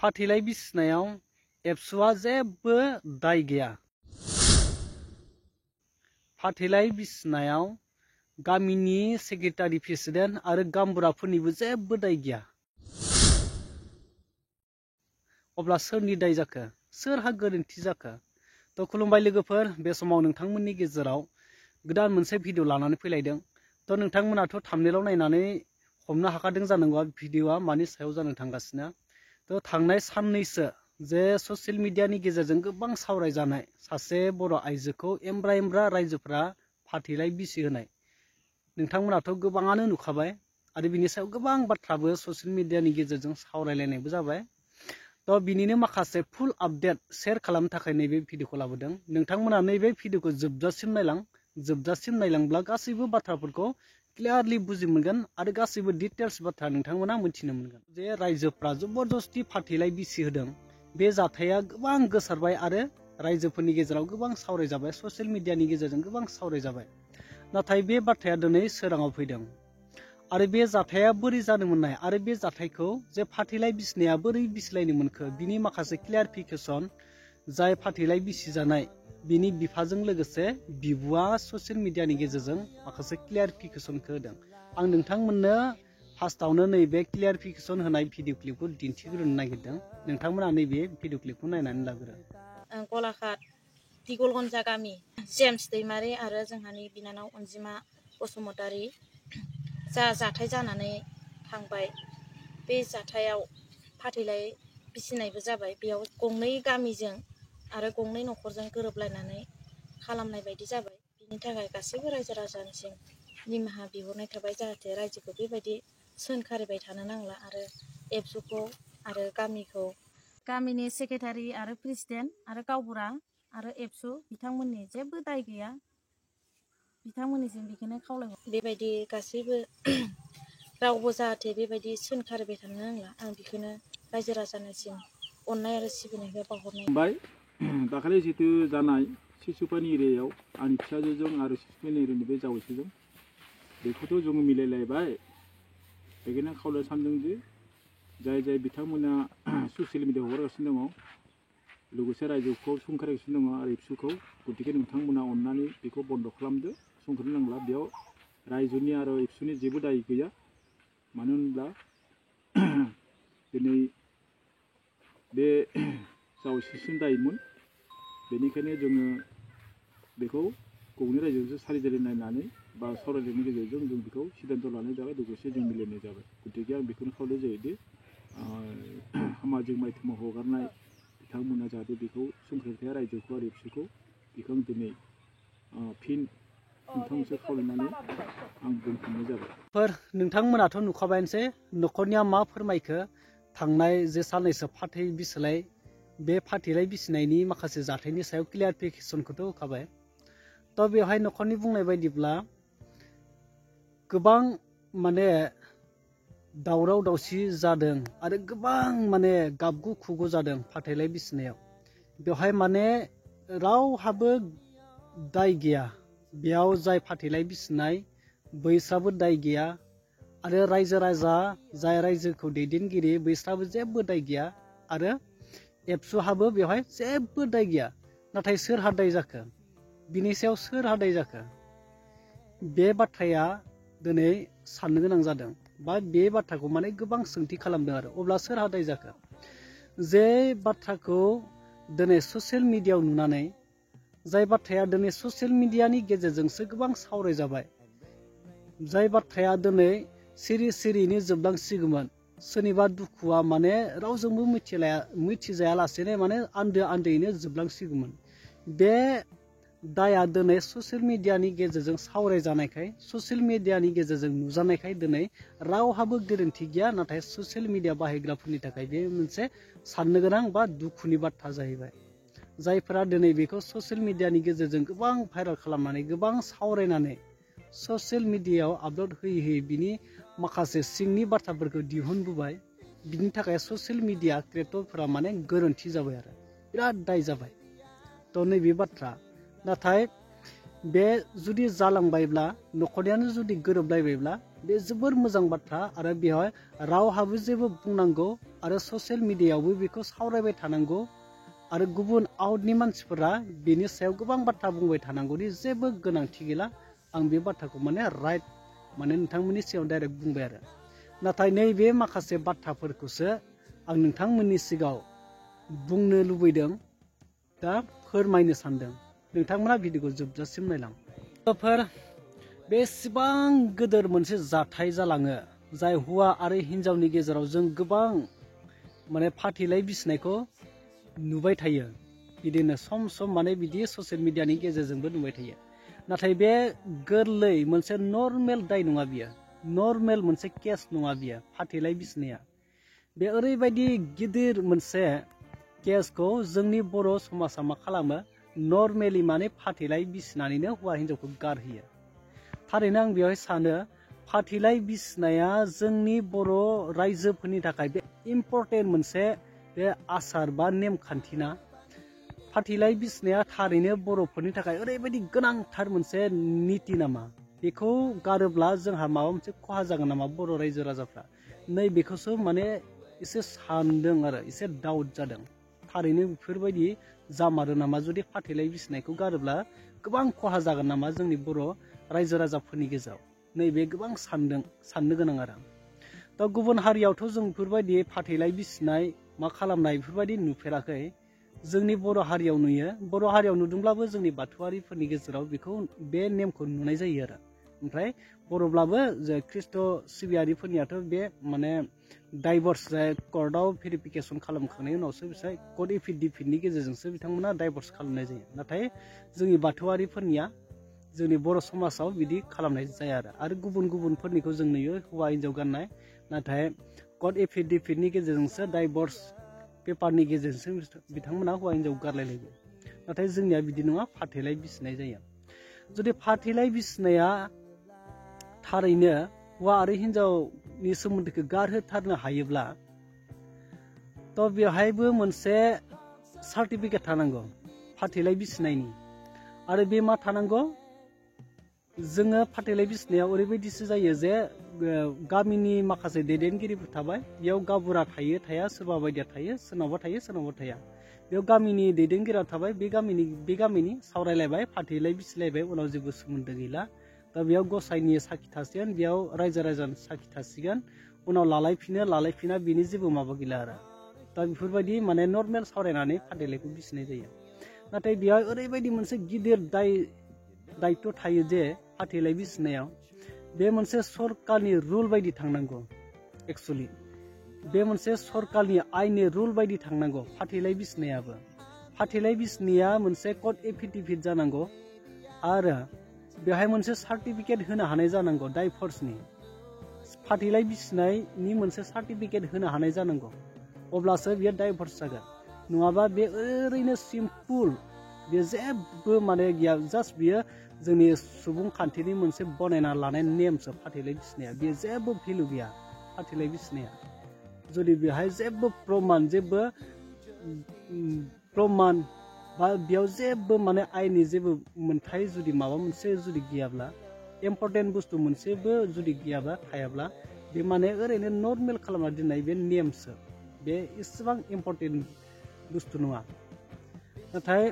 फाथैलाइ बिसिनायाव एबसुआ जेबो दाय गैया। फाथैलाइ बिसिनायाव गामिनि सेक्रेटारि प्रेसिडेन्ट आरो गामबुराफोरनिबो जेबो दाय गैया। अब्ला सोरनि दाय जाखो? सोरहा गोरोन्थि जाखो? तो खुलुमबाय लोगोफोर, बे समाव नोंथांमोननि गेजेराव गोदान मोनसे भिडिअ लानानै फैलायदों। तो नोंथांमोनाथ' थाम्बनेइलाव नायनानै हमनो हाखादों जानांगौ भिडिअआ मानि सायाव जानो थांगासिनो। तो थांनाय साननैसो जे ससियेल मिडियानि गेजेरजों गोबां सावरायजानाय सासे बर' आइजोखौ एमब्रा रायजोफ्रा फाथैलाइ बिसि होनाय नोंथांमोनाथ' गोबाङानो नुखाबाय आरो बिनि सायाव गोबां बाथ्राबो ससियेल मिडियानि गेजेरजों सावरायलायनायबो जाबाय। तो बिनिनो माखासे फुल आपडेट शेयार खालामनो थाखाय नैबे भिडिअखौ लाबोदों। नोंथांमोना नैबे भिडिअखौ जोबजासिम नायलांब्ला गासैबो बाथ्राफोरखौ क्लियारलि बुजि मोनगोन आरो गासैबो डिटेल्स बाथ्रा नोंथांमोना मिथिनो मोनगोन। जे रायजोफ्रा जबरदस्ति फाथैलाइ बिसि होदों, बे जाथाया गोबां गोसारबाय आरो रायजोफोरनि गेजेराव गोबां सावरायजाबाय, ससियेल मिडियानि गेजेरजों गोबां सावरायजाबाय। नाथाय बे बाथ्राया दिनै सोराङाव फैदों आरो बे जाथाया बोरै जानो मोननाय आरो बे जाथायखौ जे फाथैलाइ बिसिनाया बोरै बिसिलायनो मोनखो बिनि माखासे क्लियारिफिकेसन जाय फाथैलाइ बिसि जानाय बिनि बिफाजों लोगोसे बिबुआ ससियेल मिडियानि गेजेरजों माखासे क्लियारिफिकेसनखौ होदों। आं नोंथांमोननो फार्स्टआवनो नैबे क्लियारिफिकेसन होनाय भिडिअ क्लिपखौ दिन्थिग्रोनो नागिरदों। नोंथांमोना नैबे भिडिअ क्लिपखौ नायनानै लाग्रो। गलाघाट दिगलगन्जा गामि जेम्स दैमारि आरो जोंहानि बिनानाव अनजिमा बसुमतारी जा जाथाय जानानै थांबाय, बे जाथायाव फाथैलाइ बिसिनायबो जाबाय। बेयाव गंनै गामिजों आरो गंनै न'खरजों गोरोबलायनानै खालामनाय बायदि जाबाय। बिनि थाखाय गासैबो रायजो राजानिसिम निमाहा बिहरनाय थाबाय, जाहाथे रायजोखौ बेबायदि सोंखारिबाय थानो नांला आरो एबसुखौ आरो गामिनि सेक्रेटारि आरो प्रेसिडेन्ट आरो गावबुरा आरो एबसु बिथांमोननि जेबो दाय गैया। बिथांमोननिसिम बेखौनो खावलायहर, बेबायदि गासैबो रावबो जाहाथे बेबायदि सोंखारिबाय थानो नांला। आं बेखौनो रायजो राजानिसिम अननाय आरो सिबिनायखौ बावहरनाय। दाखालि जितु जानाय सिसुपानि एरियायाव आंनि फिसाजोजों आरो सिसुपानि एरियानि बे जावैसोजों बेखौथ' जों मिलायलायबाय। बेखायनो खावलायनो सानदों जे जाय बिथांमोना ससियेल मिडियायाव हगारगासिनो दङ, लोगोसे रायजोखौ सोंखारिगासिनो दङ आरो एबसुखौ, गतिके नोंथांमोना अननानै बेखौ बन्द' खालामदो, सोंखारनो नांला। बेयाव रायजोनि आरो एबसुनि जेबो दाय गैया। मानो होनब्ला दिनै बे जावैसोसिम दायमोन। बेनिखायनो जोङो बेखौ गंनै रायजोजों सारिजारि नायनानै बा सावरायनायनि गेजेरजों जों बेखौ सिद्धान्त लानाय जाबाय, लोगोसे जों मिलायनाय जाबाय। गतिके आं बेखौनो खावलायनाय जायोदि सामाजिक माध्यमाव हगारनाय बिथांमोना जाहाथे बेखौ सोंखारिथाया रायजोखौ आरो एबसुखौ, बेखौ आं दिनै फिन नोंथांमोनसे खावलायनानै आं बुंफिननाय जाबाय। नोंथांमोनाथ' नुखाबायानोसै न'खरनिया मा फोरमायखो। थांनाय जे साननैसो फाथै बिसिलाय, बे फाथैलाइ बिसिनायनि माखासे जाथायनि सायाव क्लियारिफिकेसनखौथ' होखाबाय। तो बेवहाय न'खरनि बुंनाय बायदिब्ला गोबां माने दावराव दावसि जादों आरो गोबां माने गाबगु खुगु जादों फाथैलाइ बिसिनायाव। बेवहाय माने रावहाबो दाय गैया। बेयाव जाय फाथैलाइ बिसिनाय बैस्राबो दाय गैया आरो रायजो राजा जाय रायजोखौ दैदेनगिरि बैस्राबो जेबो दाय गैया आरो एबसुहाबो बेवहाय जेबो दाय गैया। नाथाय सोरहा दाय जाखो? बिनि सायाव सोरहा दाय जाखो? बे बाथ्राया दिनै साननो गोनां जादों बा बे बाथ्राखौ माने गोबां सोंथि खालामदों आरो। अब्ला सोरहा दाय जाखो? जे बाथ्राखौ दिनै ससियेल मिडियायाव नुनानै, जाय बाथ्राया दिनै ससियेल मिडियानि गेजेरजोंसो गोबां सावरायजाबाय, जाय बाथ्राया दिनै सिरियैनो जोबलांसिगौमोन, सोरनिबा दुखुआ माने रावजोंबो मिथिजायालासेनो माने आन्दोयैनो जोबलांसिगौमोन। बे दाया दिनै ससियेल मिडियानि गेजेरजों सावरायजानायखाय, ससियेल मिडियानि गेजेरजों नुजानायखाय दिनै रावहाबो गोरोन्थि गैया। नाथाय ससियेल मिडिया बाहायग्राफोरनि थाखाय बे मोनसे साननो गोनां बा दुखुनि बाथ्रा जाहैबाय। जायफोरा दिनै बेखौ ससियेल मिडियानि गेजेरजों गोबां भाइरेल खालामनानै, गोबां सावरायनानै ससियेल मिडियायाव आपल'ड होयै बिनि माखासे सिंनि बाथ्राफोरखौ दिहुनबोबाय। बिनि थाखाय ससियेल मिडिया क्रिएटरफोरा माने गोरोन्थि जाबाय आरो बिराद दाय जाबाय। तो नैबे बाथ्रा। नाथाय बे जुदि जालांबायब्ला न'खरनियानो जुदि गोरोबलायबायब्ला बे जोबोर मोजां बाथ्रा आरो बेवहाय रावहाबो जेबो बुंनांगौ आरो ससियेल मिडियायावबो बेखौ सावरायबाय थानांगौ आरो गुबुन आउटनि मानसिफोरा बेनि सायाव गोबां बाथ्रा बुंबाय थानांगौनि जेबो गोनांथि गैला। आं बे बाथ्राखौ माने राइट माने नोंथांमोननि सिगाङाव डाइरेक्ट बुंबाय आरो नाथाय नैबे माखासे बाथ्राफोरखौसो आं नोंथांमोननि सिगाङाव बुंनो लुबैदों दा फोरमायनो सानदों। नोंथांमोना भिडिअखौ जोबजासिम नायलां। बेसेबां गोदोर मोनसे जाथाय जालाङो जाय हौवा आरो हिन्जावनि गेजेराव जों गोबां माने फाथैलाय बिसिनायखौ नुबाय थायो। बिदिनो सम सम माने बिदि ससियेल मिडियानि गेजेरजोंबो नुबाय थायो। नाथाय बे गोरलै मोनसे नर्मेल दाय नङा बियो, नर्मेल मोनसे केस नङा बियो फाथैलाय बिसिनाया। बे ओरैबायदि गिदिर मोनसे केसखौ जोंनि बर' समाजा मा खालामो, नर्मेलि माने फाथैलाय बिसिनानैनो हौवा हिन्जावखौ गारहैयो। थारैनो आं बेवहाय सानो फाथैलाय बिसिनाया जोंनि बर' रायजोफोरनि थाखाय बे इम्परटेन्ट मोनसे बे आसार बा नेमखान्थिना। फाथैलाय बिसिनाया थारैनो बर'फोरनि थाखाय ओरैबायदि गोनांथार मोनसे निति नामा, बेखौ गारोब्ला जोंहा माबा मोनसे खहा जागोन नामा बर' रायजो राजाफ्रा, नै बेखौसो माने एसे सानदों आरो एसे डाउट जादों। थारैनो बेफोरबायदि जामारो नामा, जुदि फाथैलाय बिसिनायखौ गारोब्ला गोबां खहा जागोन नामा जोंनि बर' रायजो राजाफोरनि गेजेराव, नैबे गोबां साननो गोनां आरो। दा गुबुन हारियावथ' जों बेफोरबायदि फाथैलाय बिसिनाय मा खालामनाय बेफोरबायदि नुफेराखै। जोंनि बर' हारियाव नुयो, बर' हारियाव नुदोंब्लाबो जोंनि बाथौआरिफोरनि गेजेराव बे नेमखौ नुनाय जायो आरो। ओमफ्राय बर'ब्लाबो जे ख्रिस्ट' सिबियारिफोरनियाथ' बे माने डाइभर्स जाय कर्टआव भेरिफिकेसन खालामखांनायनि उनावसो बिसोर कर्ट एफिडेभिटनि गेजेरजोंसो बिथांमोना डाइभर्स खालामनाय जायो। नाथाय जोंनि बाथौआरिफोरनिया जोंनि बर' समाजाव बिदि खालामनाय जाया आरो गुबुन गुबुनफोरनिखौ जों नुयो हौवा हिन्जाव गाननाय, नाथाय कर्ट एफिडेभिटनि गेजेरजोंसो डाइभर्स पेपारनि गेजेरजोंसो बिथांमोना हौवा हिन्जाव गारलायलायो। नाथाय जोंनिया बिदि नङा, फाथैलाय बिसिनाय जायो। जुदि फाथैलाय बिसिनाया थारैनो हौवा आरो हिन्जावनि सोमोन्दोखौ गारहोथारनो हायोब्ला थ' बेवहायबो मोनसे सार्टिफिकेट थानांगौ फाथैलाय बिसिनायनि। आरो बे मा थानांगौ, जोङो फाथैलाय बिसिनायाव ओरैबायदिसो जायो जे गामिनि माखासे दैदेनगिरिफोर थाबाय, बेयाव गावबुरा थायो थाया, सोरबा बायदिया थायो, सोरनावबा थायो सोरनावबा थाया। बेयाव गामिनि दैदेनगिरिया थाबाय, बे गामिनि सावरायलायबाय, फाथैलाय बिसिलायबाय, उनाव जेबो सोमोन्दो गैला। दा बेयाव गसाइनि साखि थासिगोन, बेयाव रायजो राजानि साखि थासिगोन, उनाव लालायफिना बेनि जेबो माबा गैला आरो। दा बेफोरबायदि माने नर्मेल सावरायनानै फाथैलायखौ बिसिनाय जायो। नाथाय बेयाव ओरैबायदि मोनसे गिदिर दायित्व थायो जे फाथैलाय बिसिनायाव बे मोनसे सरकारनि रुल बायदि थांनांगौ। एक्सुवेलि बे मोनसे सरकारनि आइननि रुल बायदि थांनांगौ। फाथैलाय बिसिनायाबो, फाथैलाय बिसिनाया मोनसे कर्ट एफिडेभिट जानांगौ आरो बेवहाय मोनसे सार्टिफिकेट होनो हानाय जानांगौ। डाइभर्सनि फाथैलाय बिसिनायनि मोनसे सार्टिफिकेट होनो हानाय जानांगौ, अब्लासो बियो डाइभर्स जागोन। नङाबा बे ओरैनो सिम्पुल, बे जेबो माने गैया, जास्ट बियो जोंनि सुबुंखान्थिनि मोनसे बनायना लानाय नेमसो फाथैलाय बिसिनाया। बेयो जेबो भेलु गैया फाथैलाय बिसिनाया। जुदि बेहाय जेबो प्रमान बा बेयाव जेबो माने आइननि जेबो मोन्थाय जुदि माबा मोनसे जुदि गैयाब्ला, इम्परटेन्ट बुस्थु मोनसेबो जुदि गैयाब्ला थायाब्ला, बे माने ओरैनो नर्मेल खालामना दोननाय बे नेमसो, बे इसेबां इम्परटेन्ट बुस्थु नङा। नाथाय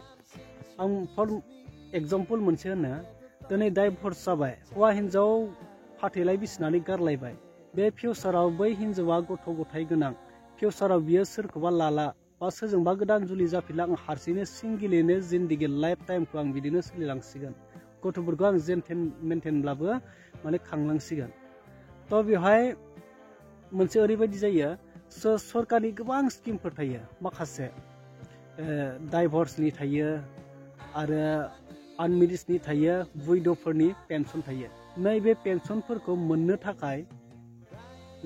आं फर एग्जाम्पल मोनसे होनो, दिनै डाइभर्स जाबाय, हौवा हिन्जाव फाथैलाय बिसिनानै गारलायबाय, बे फिउचाराव बै हिन्जावा गथ' गथाय गोनां, फिउचाराव बियो सोरखौबा लाला बा सोरजोंबा गोदान जुलि जाफिनला, आं हारसिंनो सिंगिलैनो जिन्दगि लाइफ टाइमखौ आं बिदिनो सोलिलांसिगोन, गथ'फोरखौ आं जेनथेन मेनथेनब्लाबो माने खांलांसिगोन। थ' बेवहाय मोनसे ओरैबायदि जायो, सरकारनि गोबां स्किमफोर थायो, माखासे डाइभर्सनि थायो आरो आनमेरिजनि थायो, वुइड'फोरनि पेनसन थायो। नैबे पेनसनफोरखौ मोननो थाखाय,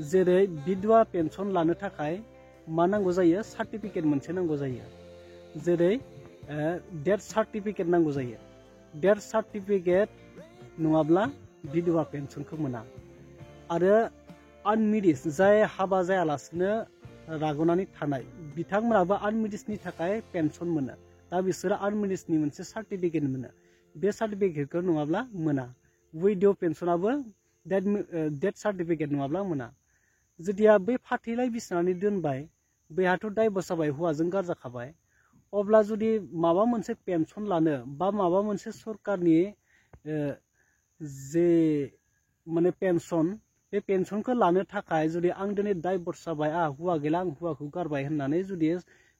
जेरै बिधवा पेनसन लानो थाखाय मा नांगौ जायो, सार्टिफिकेट मोनसे नांगौ जायो, जेरै डेथ सार्टिफिकेट नांगौ जायो। डेथ सार्टिफिकेट नङाब्ला बिधवा पेनसनखौ मोना। आरो आनमेरिज, जाय हाबा जायालासिनो राग'नानै थानाय, बिथांमोनाबो आनमेरिजनि थाखाय पेनसन मोनो। दा बिसोरो आनमेरिजनि मोनसे सार्टिफिकेट मोनो। बे सार्टिफिकेटखौ नङाब्ला मोना विडो पेन्सनाबो डेथ सार्टिफिकेट नङाब्ला मोना जुदिया बै फाथैलाइ बिसिनानै दोनबाय बैहाथ' डाइभर्स जाबाय हौवाजों गारजाखाबाय अब्ला जुदि माबा मोनसे पेन्सन लानो बा माबा मोनसे सरकारनि जे माने पेन्सन बे पेन्सनखौ लानो थाखाय जुदि आं दिनै डाइभर्स जाबाय हौवा गैला आं हौवाखौ गारबाय होननानै जुदि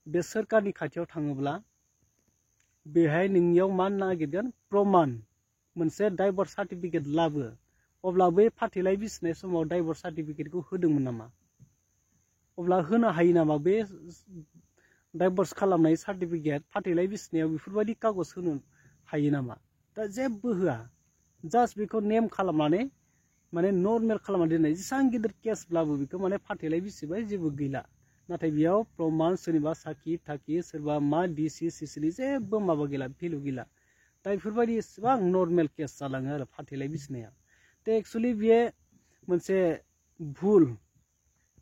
बे सोरखारनि खाथियाव थाङोब्ला बेहाय नोंनियाव मा नागिरगोन प्रमान मोनसे डाइभर्स सार्टिफिकेट लाबो अब्ला बै फाथैलाइ बिसिनाय समाव डाइभर्स सार्टिफिकेटखौ होदोंमोन नामा अब्ला होनो हायो नामा बे डाइभर्स खालामनाय सार्टिफिकेट फाथैलाइ बिसिनायाव बेफोरबायदि कागज होनो हायो नामा दा जेबो होआ जास्ट बेखौ नेम खालामनानै माने नर्मेल खालामनानै दोननाय जेसां गिदिर केसब्लाबो बेखौ माने फाथैलाइ बिसिबाय जेबो गैला नाथाय बेयाव प्रमान सोरनिबा साखि थाखि सोरबा मा डिसि सिसिनि जेबो माबा गैला भेलु गैला दा बेफोरबायदि एसेबां नर्मेल केस जालाङो आरो फाथैलाइ बिसिनाया दा एक्सुवेलि बेयो मोनसे भुल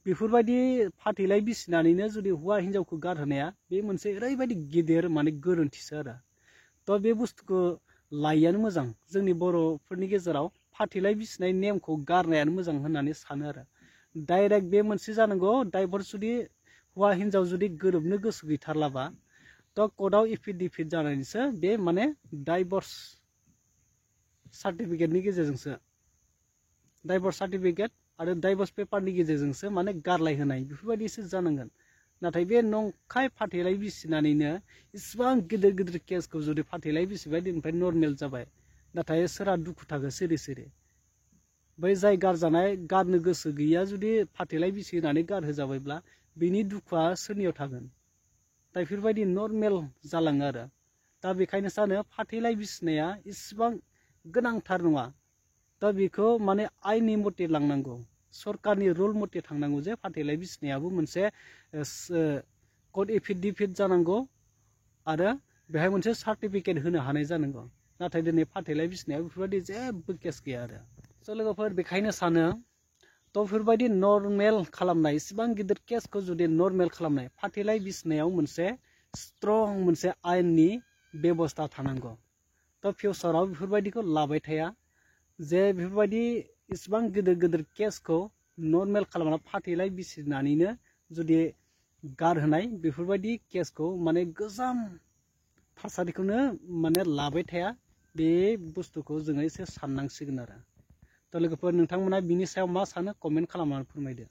बेफोरबायदि फाथैलाइ बिसिनानैनो जुदि हौवा हिन्जावखौ गारहोनाया बे मोनसे ओरैबायदि गिदिर माने गोरोन्थिसो आरो थ' बे बुस्थुखौ लायैयानो मोजां जोंनि बर'फोरनि गेजेराव फाथैलाइ बिसिनाय नेमखौ गारनायानो मोजां होननानै सानो आरो डाइरेक्ट बे मोनसे जानांगौ डाइभर्स जुदि हौवा हिन्जाव जुदि गोरोबनो गोसो गैथारलाबा थ' कर्टआव एफिडेभिट जानानैसो बे माने डाइभर्स सार्टिफिकेटनि गेजेरजोंसो डाइभर्स सार्टिफिकेट आरो डाइभर्स पेपारनि गेजेरजोंसो माने गारलाय होनाय बेफोरबायदिसो जानांगोन नाथाय बे नंखाय फाथैलाइ बिसिनानैनो इसिबां गिदिर गिदिर केसखौ जुदि फाथैलाइ बिसिबाय दिननिफ्राय नर्मेल जाबाय नाथाय सोरहा दुखु थागो सिरि सिरि बै जाय गारजानाय गारनो गोसो गैया जुदि फाथैलाइ बिसि होनानै गारहोजाबायब्ला बिनि दुखुआ सोरनियाव थागोन दा बेफोरबायदि नर्मेल जालाङो आरो दा बेखायनो सानो फाथैलाइ बिसिनाया इसिबां गोनांथार नङा दा बेखौ माने आइननि मथे लांनांगौ सरकारनि रुल मथे थांनांगौ जे फाथैलाइ बिसिनायाबो मोनसे कर्ट एफिडेभिट जानांगौ आरो बेहाय मोनसे सार्टिफिकेट होनो हानाय जानांगौ नाथाय दिनै फाथैलाइ बिसिनायाव बेफोरबायदि जेबो केस गैया आरो स' लोगोफोर बेखायनो सानो थ' बेफोरबायदि नर्मेल खालामनाय इसिबां गिदिर केसखौ जुदि नर्मेल खालामनाय फाथैलाइ बिसिनायाव मोनसे स्ट्रं मोनसे आयेननि बेबस्था थानांगौ थ' फिउचाराव बेफोरबायदिखौ लाबाय थाया जे बेफोरबायदि इसिबां गिदिर गिदिर केसखौ नर्मेल खालामना फाथैलाइ बिसिनानैनो जुदि गारहोनाय बेफोरबायदि केसखौ माने गोजाम थासारिखौनो माने लाबाय थाया बे बुस्थुखौ जोङो एसे साननांसिगोन आरो थ' लोगोफोर नोंथांमोना बिनि सायाव मा सानो कमेन्ट खालामनानै फोरमायदो।